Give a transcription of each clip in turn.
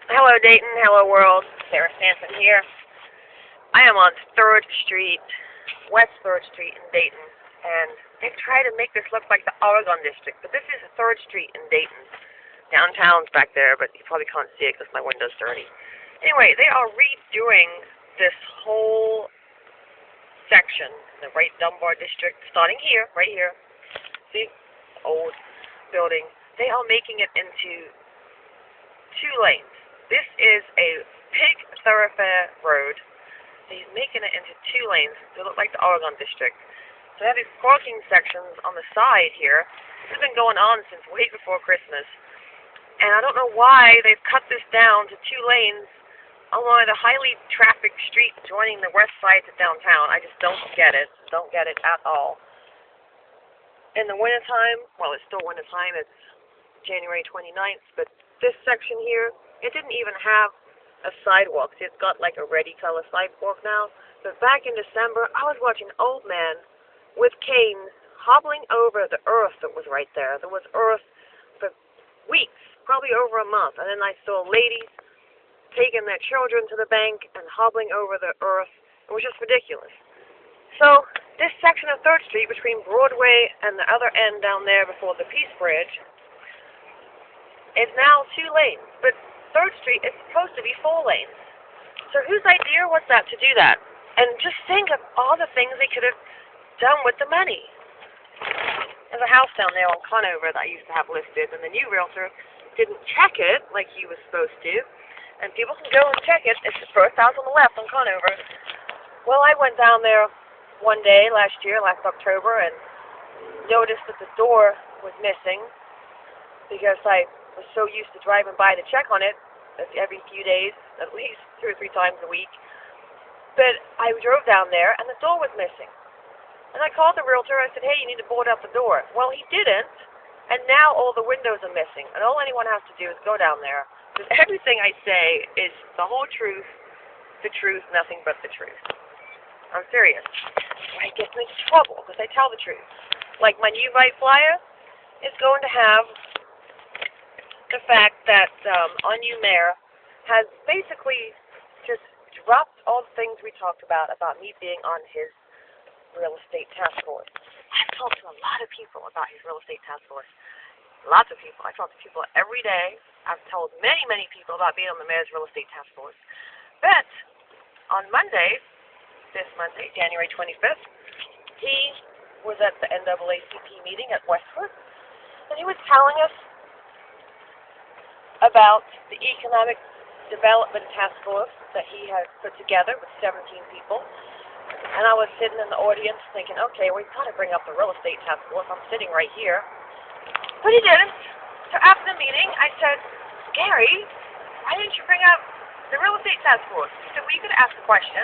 Hello Dayton, hello world. Sarah Stanton here. I am on 3rd Street, West 3rd Street in Dayton, and they try to make this look like the Oregon District, but this is 3rd Street in Dayton. Downtown's back there, but you probably can't see it because my window's dirty. Anyway, they are redoing this whole section in the right Dunbar District, starting here, right here. See? Old building. They are making it into 2 lanes. This is a pig thoroughfare road. He's making it into 2 lanes to look like the Oregon District. So they have these parking sections on the side here. This has been going on since way before Christmas. And I don't know why they've cut this down to 2 lanes along the highly trafficked street joining the west side to downtown. I just don't get it. Don't get it at all. In the wintertime, well, it's still wintertime. It's January 29th, but this section here, it didn't even have a sidewalk. It's got like a ready color sidewalk now. But back in December, I was watching an old man with canes hobbling over the earth that was right there. There was earth for weeks, probably over a month. And then I saw ladies taking their children to the bank and hobbling over the earth. It was just ridiculous. So this section of 3rd Street between Broadway and the other end down there before the Peace Bridge is now 2 lanes. But 3rd Street is supposed to be 4 lanes. So whose idea was that to do that? And just think of all the things they could have done with the money. There's a house down there on Conover that I used to have listed, and the new realtor didn't check it like he was supposed to. And people can go and check it. It's the first house on the left on Conover. Well, I went down there one day last October, and noticed that the door was missing because I was so used to driving by to check on it every few days, at least 2 or 3 times a week. But I drove down there, and the door was missing. And I called the realtor. I said, hey, you need to board up the door. Well, he didn't, and now all the windows are missing. And all anyone has to do is go down there, because everything I say is the whole truth, the truth, nothing but the truth. I'm serious. I get into trouble because I tell the truth. Like my new Vite flyer is going to have the fact that our new mayor has basically just dropped all the things we talked about me being on his real estate task force. I've talked to a lot of people about his real estate task force. Lots of people. I talk to people every day. I've told many, many people about being on the mayor's real estate task force. But on Monday, this Monday, January 25th, he was at the NAACP meeting at Westwood, and he was telling us about the Economic Development Task Force that he had put together with 17 people. And I was sitting in the audience thinking, okay, we've got to bring up the real estate task force. I'm sitting right here. But he didn't. So after the meeting, I said, Gary, why didn't you bring up the real estate task force? He said, well, you could ask a question.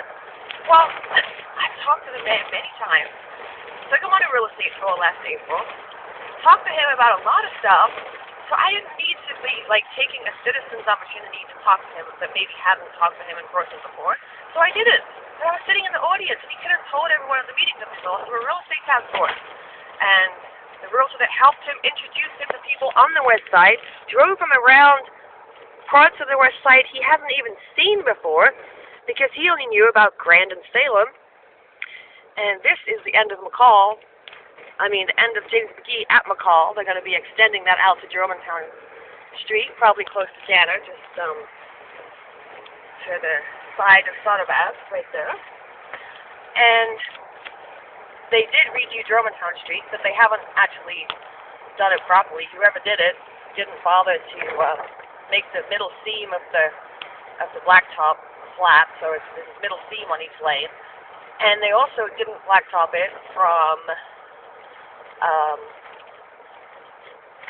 Well, I've talked to the man many times. Took him on a real estate tour last April. Talked to him about a lot of stuff. So I didn't need to be like taking a citizen's opportunity to talk to him that maybe hadn't talked to him in person before. So I didn't. But I was sitting in the audience, and he could have told everyone at the meeting that we saw through a real estate task force. And the realtor that helped him introduce him to people on the west side drove him around parts of the west side he hadn't even seen before because he only knew about Grand and Salem. And this is the end of McCall. I mean, the end of James McGee at McCall. They're going to be extending that out to Germantown Street, probably close to Tanner, just to the side of Sotheby's, right there. And they did redo Germantown Street, but they haven't actually done it properly. Whoever did it didn't bother to make the middle seam of the blacktop flat, so it's this middle seam on each lane. And they also didn't blacktop it from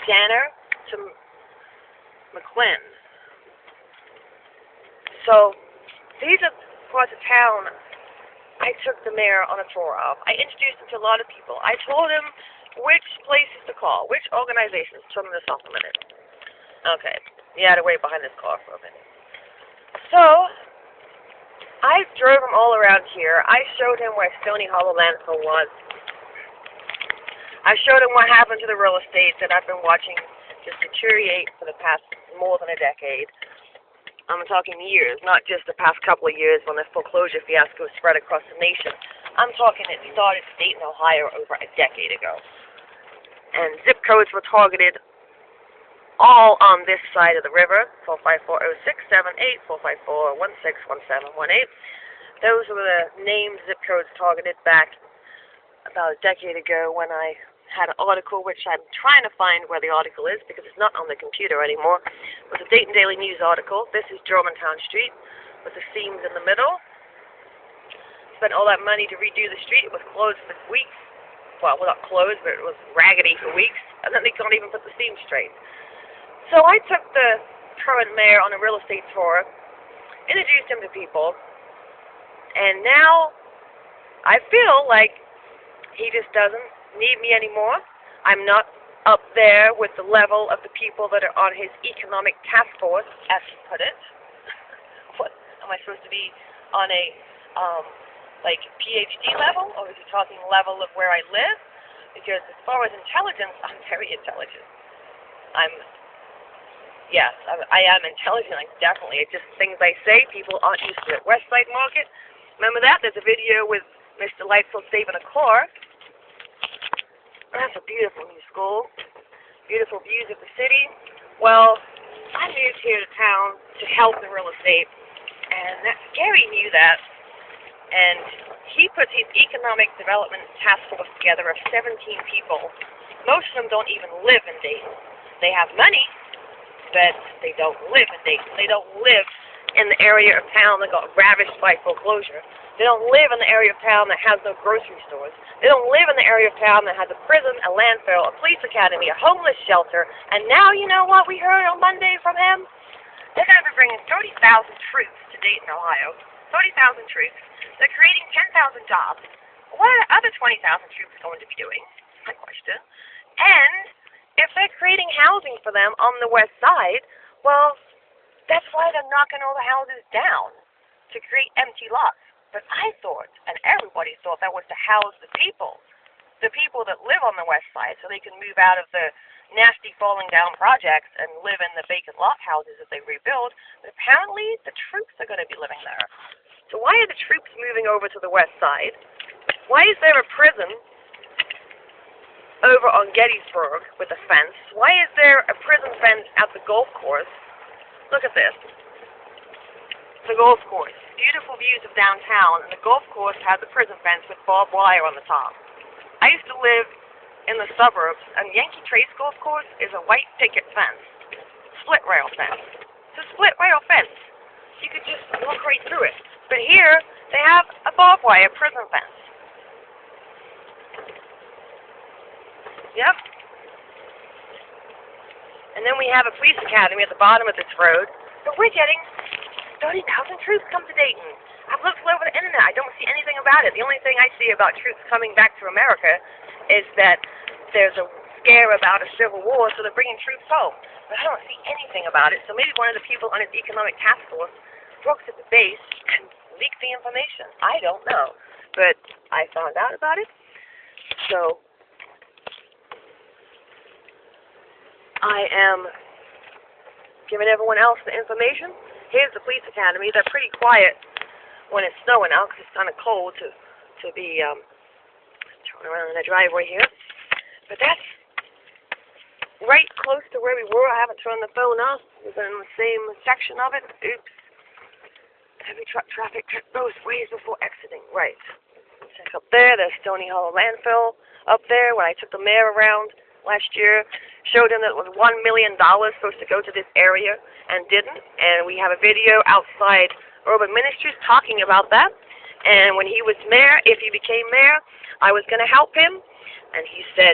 Tanner to McLin. So these are parts of town I took the mayor on a tour of. I introduced him to a lot of people. I told him which places to call, which organizations. Told him to supplement it. Okay, he had to wait behind this car for a minute. So I drove him all around here. I showed him where Stony Hollow landfill was. I showed him what happened to the real estate that I've been watching just deteriorate for the past more than a decade. I'm talking years, not just the past couple of years when the foreclosure fiasco spread across the nation. I'm talking it started in Dayton, Ohio over a decade ago. And zip codes were targeted all on this side of the river, 4540678, 454161718. Those were the named zip codes targeted back about a decade ago when I had an article, which I'm trying to find where the article is because it's not on the computer anymore. It was a Dayton Daily News article. This is Germantown Street with the seams in the middle. Spent all that money to redo the street. It was closed for weeks. Well, not closed, but it was raggedy for weeks. And then they can't even put the seams straight. So I took the current mayor on a real estate tour, introduced him to people, and now I feel like he just doesn't need me anymore. I'm not up there with the level of the people that are on his economic task force, as he put it. What, am I supposed to be on a, like, PhD level, or is he talking level of where I live? Because as far as intelligence, I'm very intelligent. Yes, I am intelligent, like, definitely. It's just things I say, people aren't used to it. Westside Market, remember that? There's a video with Mr. Leitzell saving a car. That's a beautiful new school. Beautiful views of the city. Well, I moved here to town to help in real estate, and Gary knew that. And he put his economic development task force together of 17 people. Most of them don't even live in Dayton. They have money, but they don't live in Dayton. They don't live in the area of town that got ravished by foreclosure. They don't live in the area of town that has no grocery stores. They don't live in the area of town that has a prison, a landfill, a police academy, a homeless shelter. And now, you know what we heard on Monday from him? They're going to be bringing 30,000 troops to Dayton, Ohio. 30,000 troops. They're creating 10,000 jobs. What are the other 20,000 troops going to be doing? My question. And if they're creating housing for them on the west side, well, that's why they're knocking all the houses down, to create empty lots. But I thought, and everybody thought, that was to house the people that live on the west side, so they can move out of the nasty falling down projects and live in the vacant lot houses that they rebuild. But apparently the troops are going to be living there. So why are the troops moving over to the west side? Why is there a prison over on Gettysburg with a fence? Why is there a prison fence at the golf course? Look at this. The golf course. Beautiful views of downtown, and the golf course has a prison fence with barbed wire on the top. I used to live in the suburbs, and Yankee Trace Golf Course is a white picket fence. Split rail fence. It's a split rail fence. You could just walk right through it. But here, they have a barbed wire prison fence. Yep. And then we have a police academy at the bottom of this road. But we're getting 30,000 troops come to Dayton. I've looked all over the internet. I don't see anything about it. The only thing I see about troops coming back to America is that there's a scare about a civil war, so they're bringing troops home. But I don't see anything about it. So maybe one of the people on his economic task force broke at the base and leaked the information. I don't know. But I found out about it. So I am giving everyone else the information. Here's the police academy. They're pretty quiet when it's snowing out because it's kind of cold to be turning around in the driveway here. But that's right close to where we were. I haven't turned the phone off. We've been in the same section of it. Oops. Heavy truck traffic cut both ways before exiting. Right. Check up there. There's Stony Hollow landfill up there. When I took the mayor around last year, showed him that it was $1 million supposed to go to this area and didn't. And we have a video outside Urban Ministries talking about that. And when he was mayor, if he became mayor, I was going to help him. And he said,